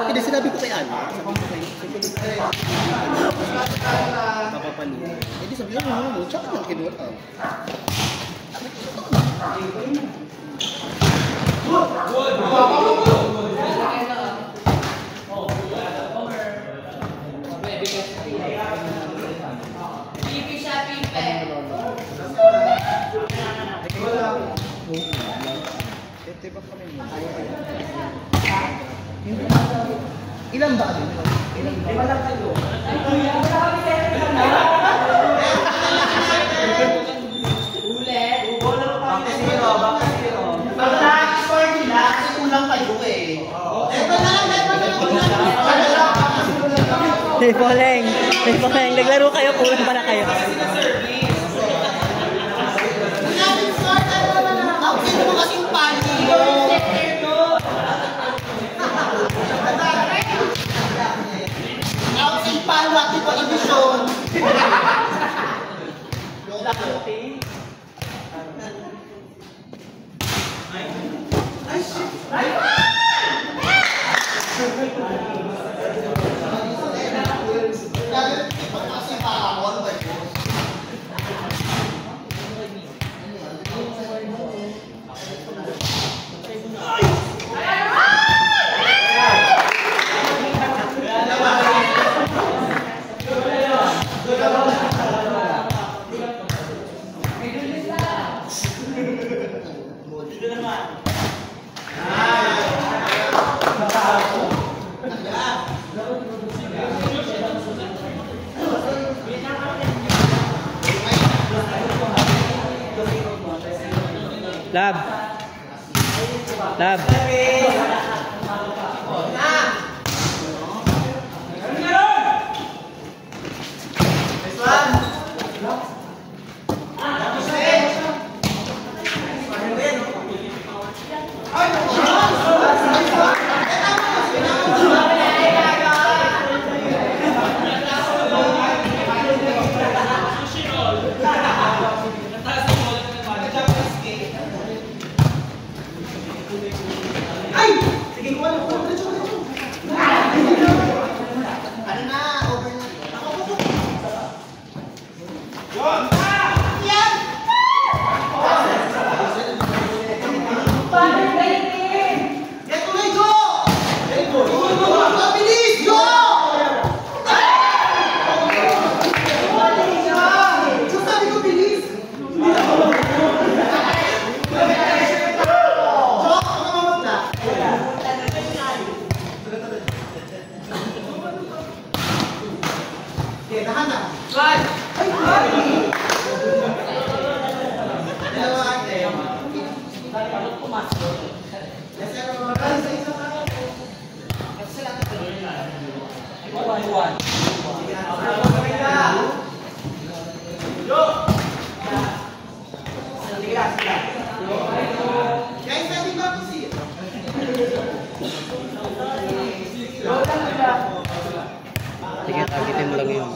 Hindi, sinabi ko kay Ano. Papapanin. Hindi, sabi lang mo, tsaka lang kinuha. Pipi siya, pipi. Ilan ba? Ilan lang kayo? Ulit. Bakit zero? Bakit zero? Ang na-score nila kasi kulang kayo eh. Ito na lang. Poleng, naglaro kayo, kulang pala kayo. Ito mo kasing pali mo. Outside palo at ito edisyon. Ay, shit. Lab. Sige, targetin mo lang yun.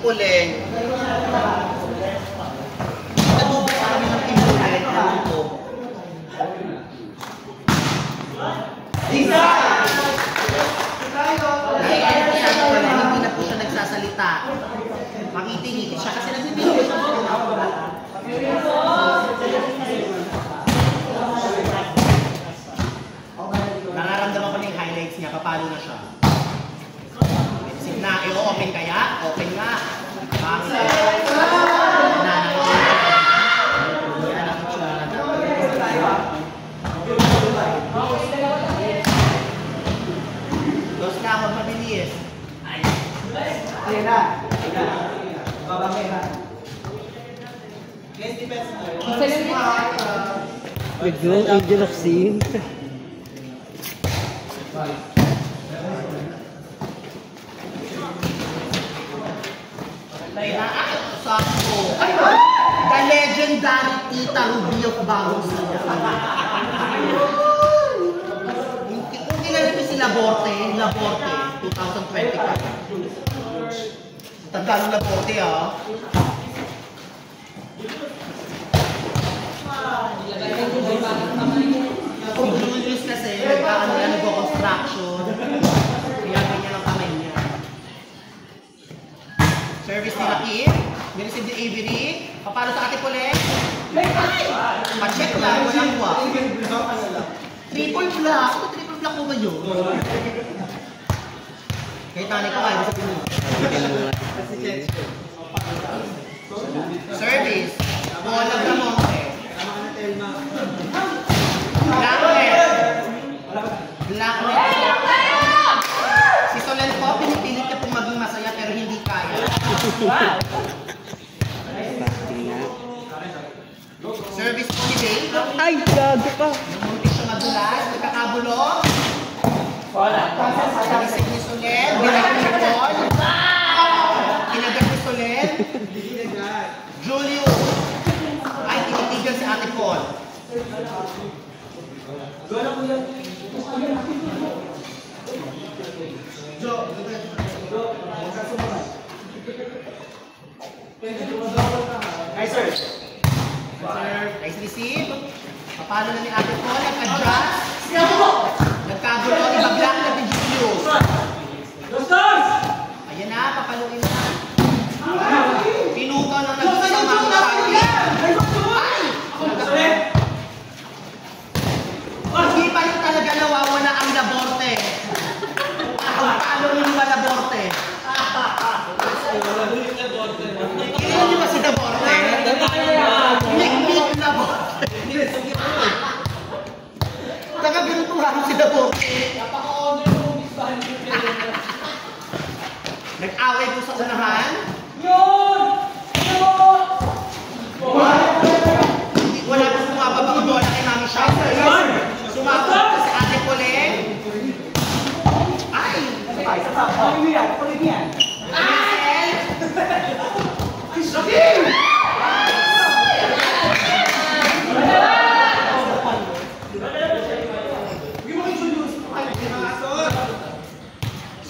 Puleng. Tagubo sa kami ng Team Puleng. Tagubo. Isa! Hindi na po siya nagsasalita. Makiti-ngiti siya kasi nagbibigay siya. Nararamdaman ko na yung highlights niya. Paano na siya? Sige na, i-open kaya? Open nga. Bakit? Dos na, huwag mabilis. Ayan na. Babangay na. Guys, defense na. Nag-grow angel of sin. Sakto. The legendary Tita Ruby of Bagong Sila. Kung kilala niyo si Laborte, 2025. Tanda ng Laborte, ah. Si Julius kasi, nagkaano na nag-construction. Kaya ganyan ang kamay niya. Service ni Rakim. Nireceive ni Avery. Paano sa Ate Puleng? Pa-check lang, walang wa. Triple block. Ano triple block mo ba yun? Kahit nanay ko kaya sa pinuha. Service. Bola na mo. Blacknet. Si Solen po, pinipilit niya pong maging masaya pero hindi kaya. Service po ni Dave. Ay, gago pa. Namunti siya madulas, nagkakabulong. Nagisip ni Solen, binagay ni Paul. Kinagat ni Solen. Julius. Ay, tinitigan si Ate Paul. Nice serve. Nice receive. Papalo na ni Ate Paul, nag-adjust. Nagkagulo, ibablock na ni Julius. Ayan na, papaluin na. Pinuto na nag-isa mga party. Ay! Hindi pa rin talaga nawawala ang Laborte. Ang palo ni Laborte. Kilala niyo ba si Laborte? Nick Laborte. Taga-binutuhan si Laborte. Nag-away po sa unahan. Wala po sumababa ang bola kay Mami Shaq. Sumababa po si Ate Puleng. Ay!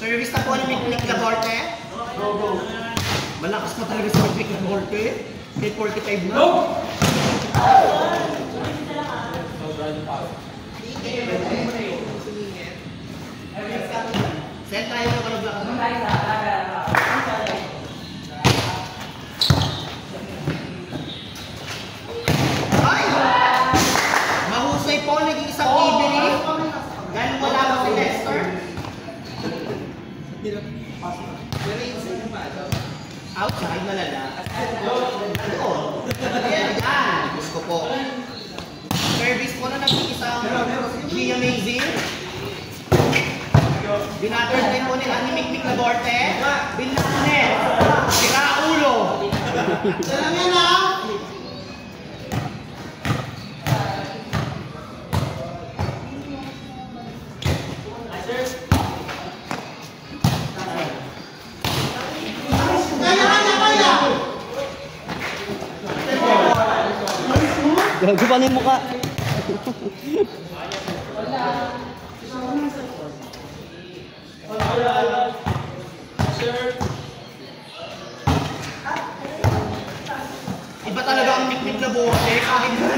Service na po ni Mick Laborte. Malakas pa talaga sa Mick Laborte. May 45 na. Set tayo ng ano block. Ay! Mahusay po, naging isang Avery. Dahil wala pa si Lester. Outside, malala. Ano? Ayan. Gusto po. Service po na naging isang G-Amazing. Binaturn din po nila ni Mick Laborte. Binlanet. Sira ulo. Salam yan ha. Gago pa na yung mukha. Iba talaga ang mikmik na bote. Kahit na.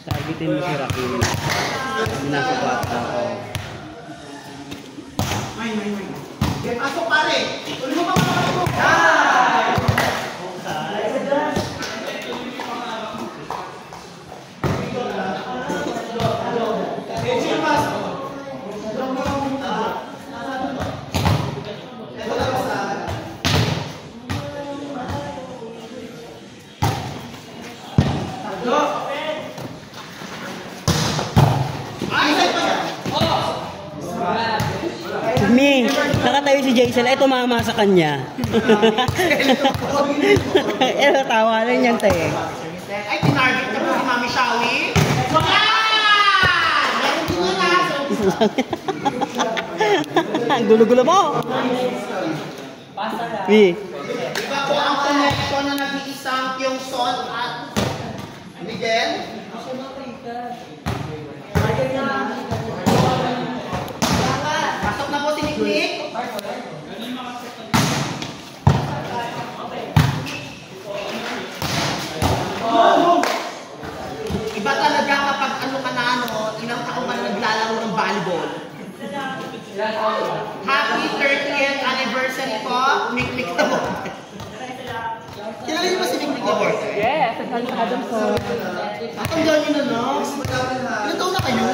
Targetin mo si Rakim. Binasukat ako. Get pasok pare. Tuloy mo pa mo. Mi, nakatayo si Jaisel. Ay, tumama sa kanya. Eh, tawa lang yan, tayo. Ay, tinarget na po si Mami Shawi. Ang gulo-gulo mo. Mi. Iba po ang connection na nag-iisang yung Son at Miguel. Pasok na po si Nick. Iba talaga kapag ano ka na ilang taon ka na naglalaro ng volleyball. Happy 30th anniversary po, Mikmik na po. Kilala niyo ba si Mikmik na po? Yes, ang Adam so. At ang gano'n na, no? Ilang taon na kayo?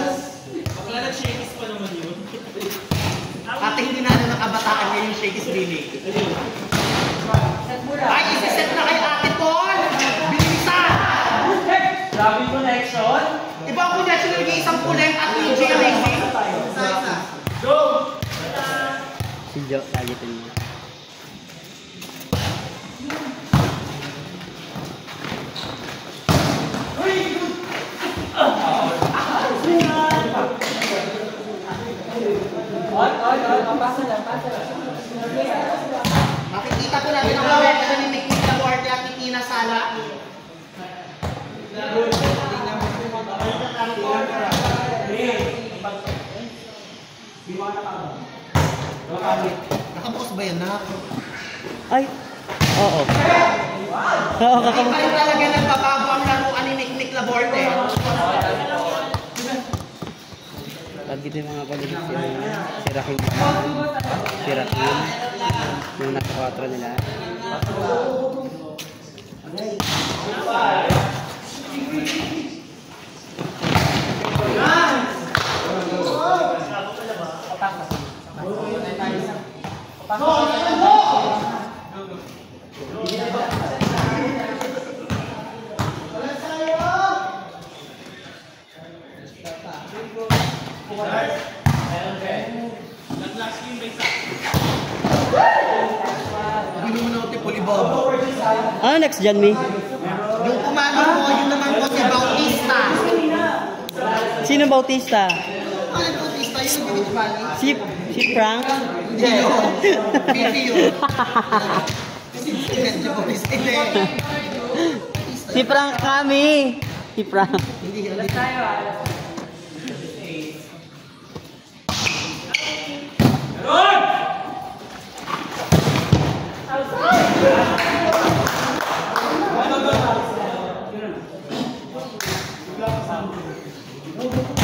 Ate, hindi na nakabataan niya yung Shakey's Remake. Ay, isiset na kay Ate Paul! Bilisan! Grabe connection. Iba ang connection na nag-iisang puleng at yung J Amazing. Go! Si Jo, targetin mo. Makikita ko natin ang connection ni Mikmik na Duarte at ni Tina Sala. Nakabukas ba yan na? Ay, oo. Oo, Hindi pa rin talaga nagbabago ang laruan ni Mikmik Laborte. Targetin mga paligid si Rakim. Si Rakim. Yung nasa 4 nila. Hindi mo na ito Polibobo. Ano next dyan, Mi? Yung kumano mo, yun naman po si Bautista. Sino Bautista? Ano yung Bautista? Yun yung Bautista. Si Frank? Hindi yun. Hindi yun. Si Bautista. Hindi. Si Frank kami. Si Frank. Hindi yun. Go!